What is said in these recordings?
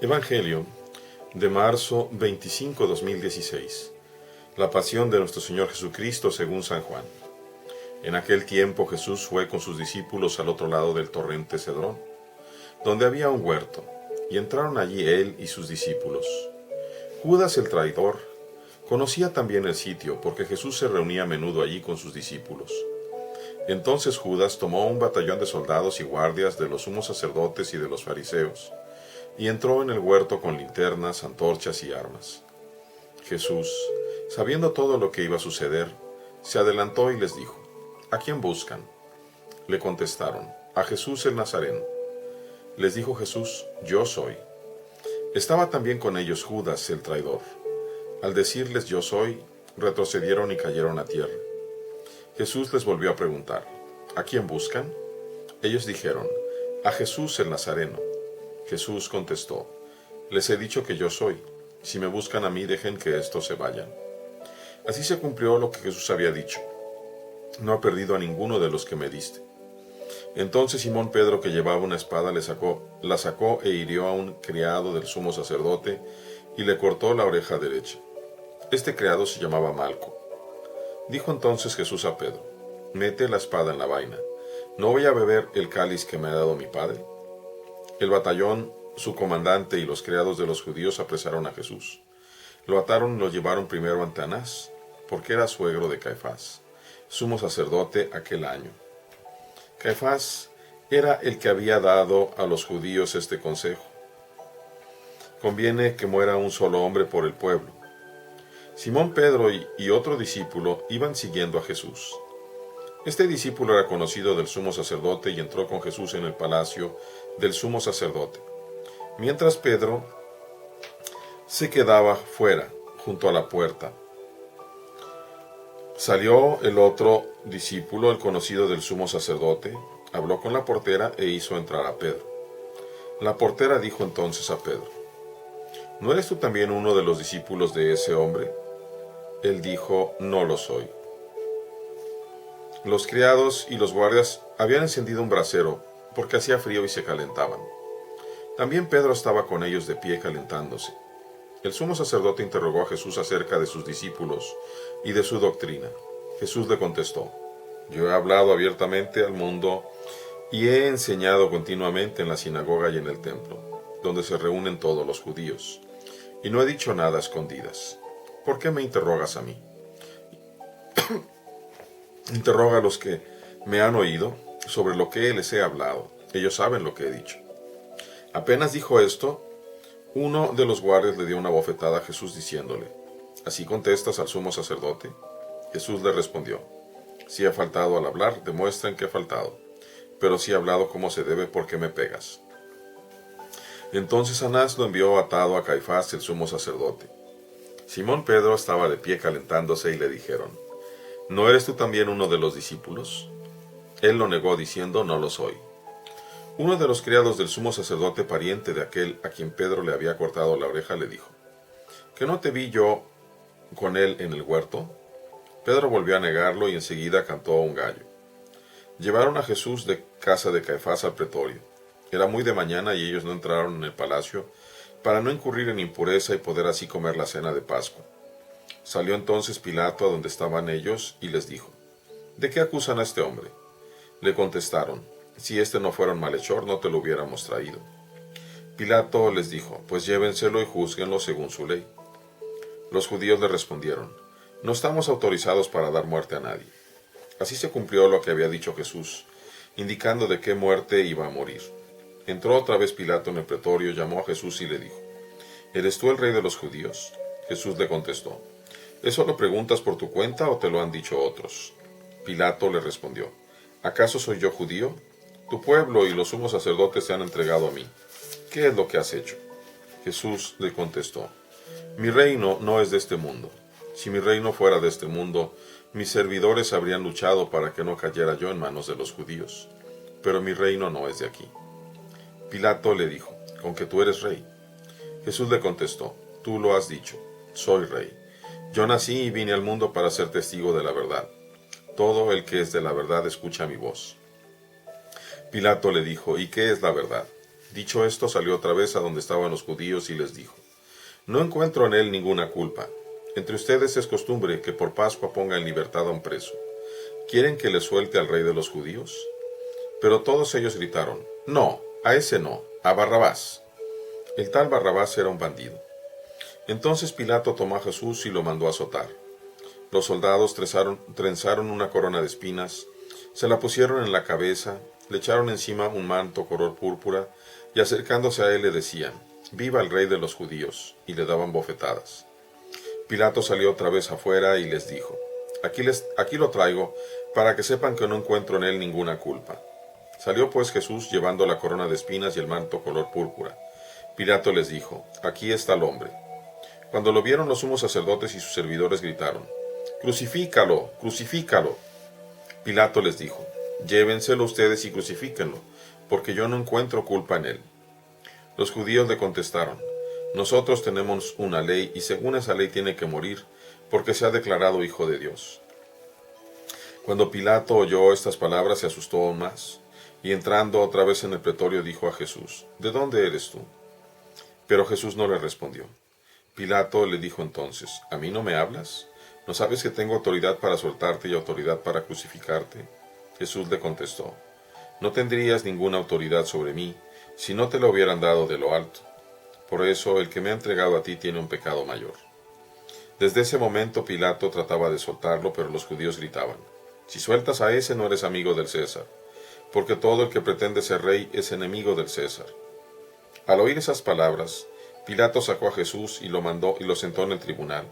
Evangelio de marzo 25, 2016. La pasión de nuestro Señor Jesucristo según San Juan. En aquel tiempo Jesús fue con sus discípulos al otro lado del torrente Cedrón, donde había un huerto, y entraron allí él y sus discípulos. Judas el traidor conocía también el sitio, porque Jesús se reunía a menudo allí con sus discípulos. Entonces Judas tomó un batallón de soldados y guardias de los sumos sacerdotes y de los fariseos, y entró en el huerto con linternas, antorchas y armas. Jesús, sabiendo todo lo que iba a suceder, se adelantó y les dijo: ¿A quién buscan? Le contestaron: a Jesús el Nazareno. Les dijo Jesús: yo soy. Estaba también con ellos Judas el traidor. Al decirles yo soy, retrocedieron y cayeron a tierra. Jesús les volvió a preguntar: ¿a quién buscan? Ellos dijeron: a Jesús el Nazareno. Jesús contestó: les he dicho que yo soy. Si me buscan a mí, dejen que estos se vayan. Así se cumplió lo que Jesús había dicho: no he perdido a ninguno de los que me diste. Entonces Simón Pedro, que llevaba una espada, la sacó e hirió a un criado del sumo sacerdote y le cortó la oreja derecha. Este criado se llamaba Malco. Dijo entonces Jesús a Pedro: mete la espada en la vaina. ¿No voy a beber el cáliz que me ha dado mi Padre? El batallón, su comandante y los criados de los judíos apresaron a Jesús. Lo ataron y lo llevaron primero ante Anás, porque era suegro de Caifás, sumo sacerdote aquel año. Caifás era el que había dado a los judíos este consejo: conviene que muera un solo hombre por el pueblo. Simón Pedro y otro discípulo iban siguiendo a Jesús. Este discípulo era conocido del sumo sacerdote y entró con Jesús en el palacio del sumo sacerdote, mientras Pedro se quedaba fuera, junto a la puerta. Salió el otro discípulo, el conocido del sumo sacerdote, habló con la portera e hizo entrar a Pedro. La portera dijo entonces a Pedro: ¿no eres tú también uno de los discípulos de ese hombre? Él dijo: no lo soy. Los criados y los guardias habían encendido un brasero, porque hacía frío y se calentaban. También Pedro estaba con ellos de pie calentándose. El sumo sacerdote interrogó a Jesús acerca de sus discípulos y de su doctrina. Jesús le contestó: yo he hablado abiertamente al mundo y he enseñado continuamente en la sinagoga y en el templo, donde se reúnen todos los judíos, y no he dicho nada a escondidas. ¿Por qué me interrogas a mí? Interroga a los que me han oído sobre lo que les he hablado. Ellos saben lo que he dicho. Apenas dijo esto, uno de los guardias le dio una bofetada a Jesús diciéndole: ¿así contestas al sumo sacerdote? Jesús le respondió: si he faltado al hablar, demuestren que he faltado. Pero si he hablado como se debe, ¿por qué me pegas? Entonces Anás lo envió atado a Caifás, el sumo sacerdote. Simón Pedro estaba de pie calentándose y le dijeron: ¿no eres tú también uno de los discípulos? Él lo negó diciendo: no lo soy. Uno de los criados del sumo sacerdote, pariente de aquel a quien Pedro le había cortado la oreja, le dijo: ¿que no te vi yo con él en el huerto? Pedro volvió a negarlo y enseguida cantó un gallo. Llevaron a Jesús de casa de Caifás al pretorio. Era muy de mañana y ellos no entraron en el palacio para no incurrir en impureza y poder así comer la cena de Pascua. Salió entonces Pilato a donde estaban ellos y les dijo: ¿de qué acusan a este hombre? Le contestaron: si este no fuera un malhechor, no te lo hubiéramos traído. Pilato les dijo: pues llévenselo y júzguenlo según su ley. Los judíos le respondieron: no estamos autorizados para dar muerte a nadie. Así se cumplió lo que había dicho Jesús, indicando de qué muerte iba a morir. Entró otra vez Pilato en el pretorio, llamó a Jesús y le dijo: ¿eres tú el rey de los judíos? Jesús le contestó: ¿eso lo preguntas por tu cuenta o te lo han dicho otros? Pilato le respondió: ¿acaso soy yo judío? Tu pueblo y los sumos sacerdotes te han entregado a mí. ¿Qué es lo que has hecho? Jesús le contestó: mi reino no es de este mundo. Si mi reino fuera de este mundo, mis servidores habrían luchado para que no cayera yo en manos de los judíos. Pero mi reino no es de aquí. Pilato le dijo: ¿con que tú eres rey? Jesús le contestó: tú lo has dicho, soy rey. Yo nací y vine al mundo para ser testigo de la verdad. Todo el que es de la verdad escucha mi voz. Pilato le dijo: ¿y qué es la verdad? Dicho esto, salió otra vez a donde estaban los judíos y les dijo: No encuentro en él ninguna culpa. Entre ustedes es costumbre que por Pascua ponga en libertad a un preso. ¿Quieren que le suelte al rey de los judíos? Pero todos ellos gritaron: No, a ese no, a Barrabás. El tal Barrabás era un bandido. Entonces Pilato tomó a Jesús y lo mandó a azotar. Los soldados trenzaron una corona de espinas, se la pusieron en la cabeza, le echaron encima un manto color púrpura y acercándose a él le decían: Viva el rey de los judíos, y le daban bofetadas. Pilato salió otra vez afuera y les dijo: Aquí lo traigo para que sepan que no encuentro en él ninguna culpa. Salió pues Jesús llevando la corona de espinas y el manto color púrpura. Pilato les dijo: Aquí está el hombre. Cuando lo vieron, los sumos sacerdotes y sus servidores gritaron: ¡Crucifícalo! ¡Crucifícalo! Pilato les dijo: Llévenselo ustedes y crucifíquenlo, porque yo no encuentro culpa en él. Los judíos le contestaron: Nosotros tenemos una ley, y según esa ley tiene que morir, porque se ha declarado hijo de Dios. Cuando Pilato oyó estas palabras, se asustó aún más, y entrando otra vez en el pretorio dijo a Jesús: ¿De dónde eres tú? Pero Jesús no le respondió. Pilato le dijo entonces: ¿A mí no me hablas? ¿No sabes que tengo autoridad para soltarte y autoridad para crucificarte? Jesús le contestó: No tendrías ninguna autoridad sobre mí si no te lo hubieran dado de lo alto. Por eso el que me ha entregado a ti tiene un pecado mayor. Desde ese momento Pilato trataba de soltarlo, pero los judíos gritaban: Si sueltas a ese no eres amigo del César, porque todo el que pretende ser rey es enemigo del César. Al oír esas palabras, Pilato sacó a Jesús y lo mandó y lo sentó en el tribunal,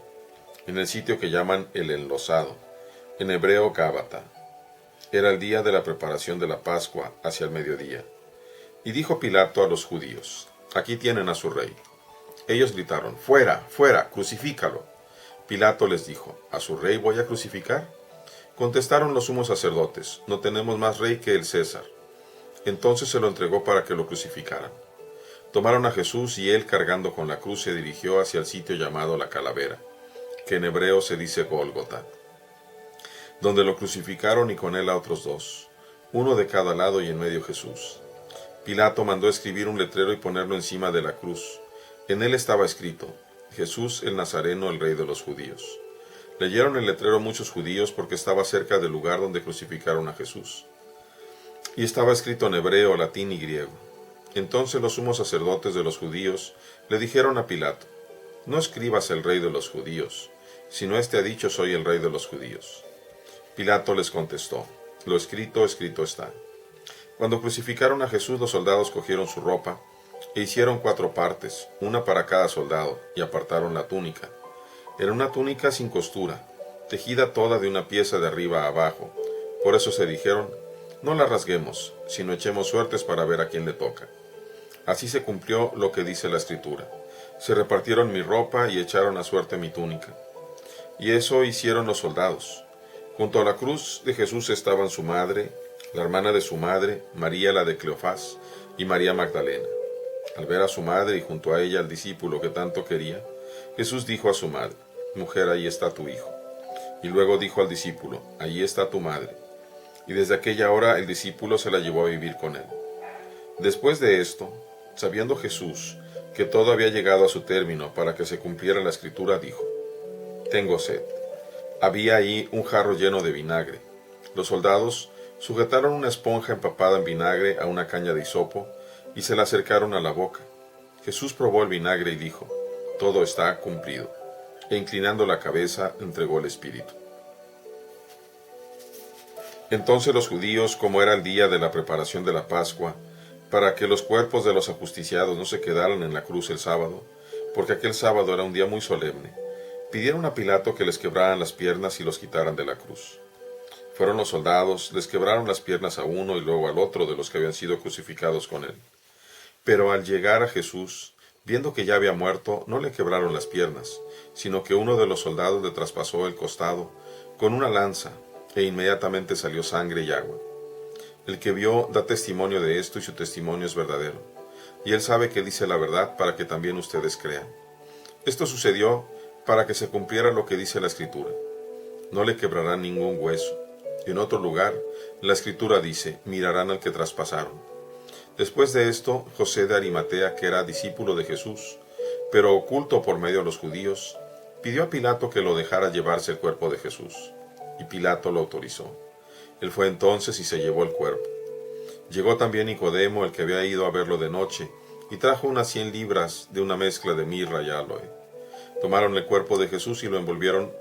en el sitio que llaman el Enlosado, en hebreo Gábata. Era el día de la preparación de la Pascua, hacia el mediodía. Y dijo Pilato a los judíos: Aquí tienen a su rey. Ellos gritaron: Fuera, fuera, crucifícalo. Pilato les dijo: ¿A su rey voy a crucificar? Contestaron los sumos sacerdotes: No tenemos más rey que el César. Entonces se lo entregó para que lo crucificaran. Tomaron a Jesús y él, cargando con la cruz, se dirigió hacia el sitio llamado la Calavera, que en hebreo se dice Gólgota, donde lo crucificaron y con él a otros dos, uno de cada lado y en medio Jesús. Pilato mandó escribir un letrero y ponerlo encima de la cruz. En él estaba escrito: Jesús el Nazareno, el rey de los judíos. Leyeron el letrero muchos judíos porque estaba cerca del lugar donde crucificaron a Jesús. Y estaba escrito en hebreo, latín y griego. Entonces los sumos sacerdotes de los judíos le dijeron a Pilato: No escribas el rey de los judíos, sino éste ha dicho: Soy el rey de los judíos. Pilato les contestó: Lo escrito, escrito está. Cuando crucificaron a Jesús, los soldados cogieron su ropa e hicieron 4 partes, una para cada soldado, y apartaron la túnica. Era una túnica sin costura, tejida toda de una pieza de arriba a abajo. Por eso se dijeron: No la rasguemos, sino echemos suertes para ver a quién le toca. Así se cumplió lo que dice la Escritura: Se repartieron mi ropa y echaron a suerte mi túnica. Y eso hicieron los soldados. Junto a la cruz de Jesús estaban su madre, la hermana de su madre, María la de Cleofás, y María Magdalena. Al ver a su madre y junto a ella al discípulo que tanto quería, Jesús dijo a su madre: Mujer, ahí está tu hijo. Y luego dijo al discípulo: Ahí está tu madre. Y desde aquella hora el discípulo se la llevó a vivir con él. Después de esto, sabiendo Jesús que todo había llegado a su término para que se cumpliera la Escritura, dijo: Tengo sed. Había ahí un jarro lleno de vinagre. Los soldados sujetaron una esponja empapada en vinagre a una caña de hisopo y se la acercaron a la boca. Jesús probó el vinagre y dijo: Todo está cumplido. E inclinando la cabeza, entregó el espíritu. Entonces los judíos, como era el día de la preparación de la Pascua, para que los cuerpos de los ajusticiados no se quedaran en la cruz el sábado, porque aquel sábado era un día muy solemne, pidieron a Pilato que les quebraran las piernas y los quitaran de la cruz. Fueron los soldados, les quebraron las piernas a uno y luego al otro de los que habían sido crucificados con él. Pero al llegar a Jesús, viendo que ya había muerto, no le quebraron las piernas, sino que uno de los soldados le traspasó el costado con una lanza, e inmediatamente salió sangre y agua. El que vio da testimonio de esto y su testimonio es verdadero, y él sabe que dice la verdad para que también ustedes crean. Esto sucedió para que se cumpliera lo que dice la Escritura: No le quebrarán ningún hueso. Y en otro lugar, la Escritura dice: Mirarán al que traspasaron. Después de esto, José de Arimatea, que era discípulo de Jesús, pero oculto por medio de los judíos, pidió a Pilato que lo dejara llevarse el cuerpo de Jesús, y Pilato lo autorizó. Él fue entonces y se llevó el cuerpo. Llegó también Nicodemo, el que había ido a verlo de noche, y trajo unas 100 libras de una mezcla de mirra y áloe. Tomaron el cuerpo de Jesús y lo envolvieron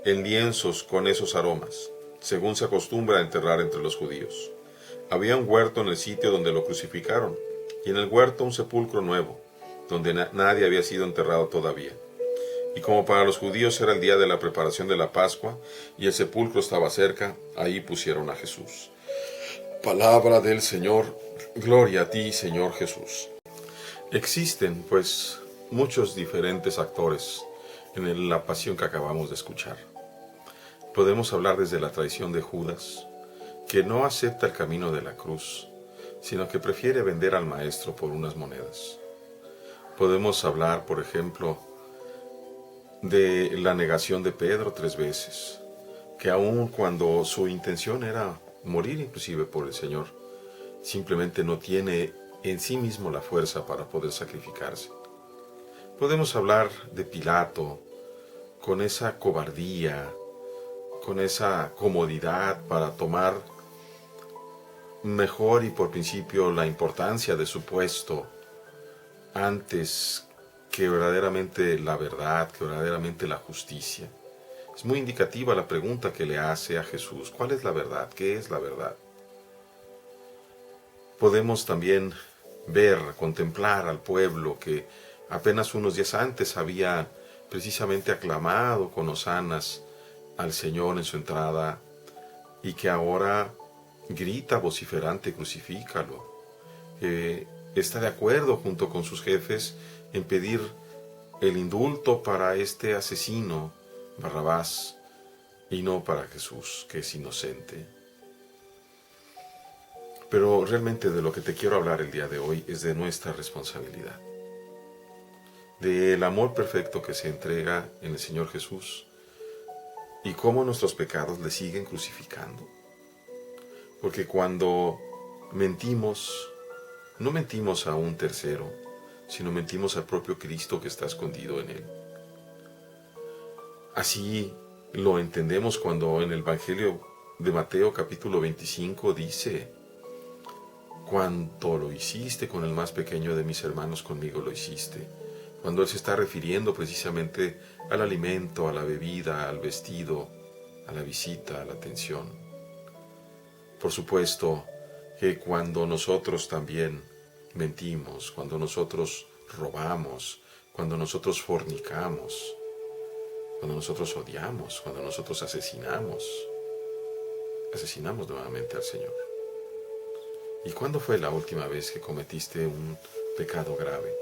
en lienzos con esos aromas, según se acostumbra a enterrar entre los judíos. Había un huerto en el sitio donde lo crucificaron, y en el huerto un sepulcro nuevo, donde nadie había sido enterrado todavía. Y como para los judíos era el día de la preparación de la Pascua, y el sepulcro estaba cerca, ahí pusieron a Jesús. Palabra del Señor, gloria a ti, Señor Jesús. Existen, pues, muchos diferentes actores en la pasión que acabamos de escuchar. Podemos hablar desde la traición de Judas, que no acepta el camino de la cruz, sino que prefiere vender al Maestro por unas monedas. Podemos hablar, por ejemplo, de la negación de Pedro 3 veces, que aun cuando su intención era morir inclusive por el Señor, simplemente no tiene en sí mismo la fuerza para poder sacrificarse. Podemos hablar de Pilato, con esa cobardía, con esa comodidad para tomar mejor y por principio la importancia de su puesto antes que verdaderamente la verdad, que verdaderamente la justicia. Es muy indicativa la pregunta que le hace a Jesús: ¿cuál es la verdad? ¿Qué es la verdad? Podemos también ver, contemplar al pueblo que apenas unos días antes había precisamente aclamado con hosanas al Señor en su entrada, y que ahora grita vociferante: crucifícalo. Está de acuerdo junto con sus jefes en pedir el indulto para este asesino Barrabás y no para Jesús, que es inocente. Pero realmente de lo que te quiero hablar el día de hoy es de nuestra responsabilidad, del amor perfecto que se entrega en el Señor Jesús y cómo nuestros pecados le siguen crucificando. Porque cuando mentimos, no mentimos a un tercero, sino mentimos al propio Cristo que está escondido en él. Así lo entendemos cuando en el Evangelio de Mateo capítulo 25 dice: cuanto lo hiciste con el más pequeño de mis hermanos, conmigo lo hiciste. Cuando él se está refiriendo precisamente al alimento, a la bebida, al vestido, a la visita, a la atención. Por supuesto que cuando nosotros también mentimos, cuando nosotros robamos, cuando nosotros fornicamos, cuando nosotros odiamos, cuando nosotros asesinamos nuevamente al Señor. ¿Y cuándo fue la última vez que cometiste un pecado grave?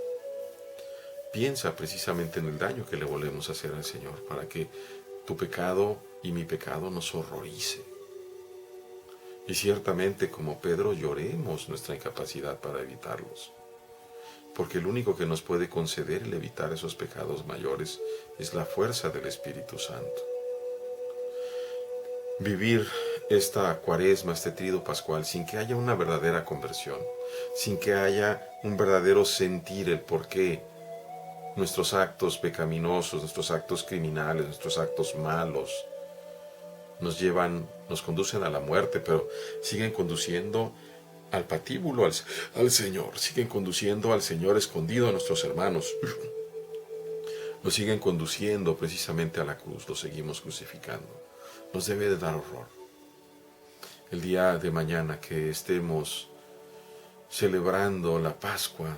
Piensa precisamente en el daño que le volvemos a hacer al Señor para que tu pecado y mi pecado nos horrorice. Y ciertamente, como Pedro, lloremos nuestra incapacidad para evitarlos. Porque el único que nos puede conceder el evitar esos pecados mayores es la fuerza del Espíritu Santo. Vivir esta cuaresma, este tríodo pascual, sin que haya una verdadera conversión, sin que haya un verdadero sentir el por qué nuestros actos pecaminosos, nuestros actos criminales, nuestros actos malos, nos conducen a la muerte, pero siguen conduciendo al patíbulo, al Señor, siguen conduciendo al Señor escondido a nuestros hermanos, nos siguen conduciendo precisamente a la cruz, los seguimos crucificando. Nos debe de dar horror. El día de mañana que estemos celebrando la Pascua,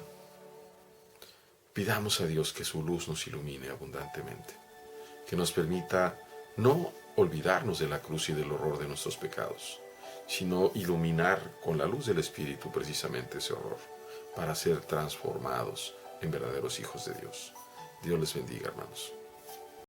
pidamos a Dios que su luz nos ilumine abundantemente, que nos permita no olvidarnos de la cruz y del horror de nuestros pecados, sino iluminar con la luz del Espíritu precisamente ese horror, para ser transformados en verdaderos hijos de Dios. Dios les bendiga, hermanos.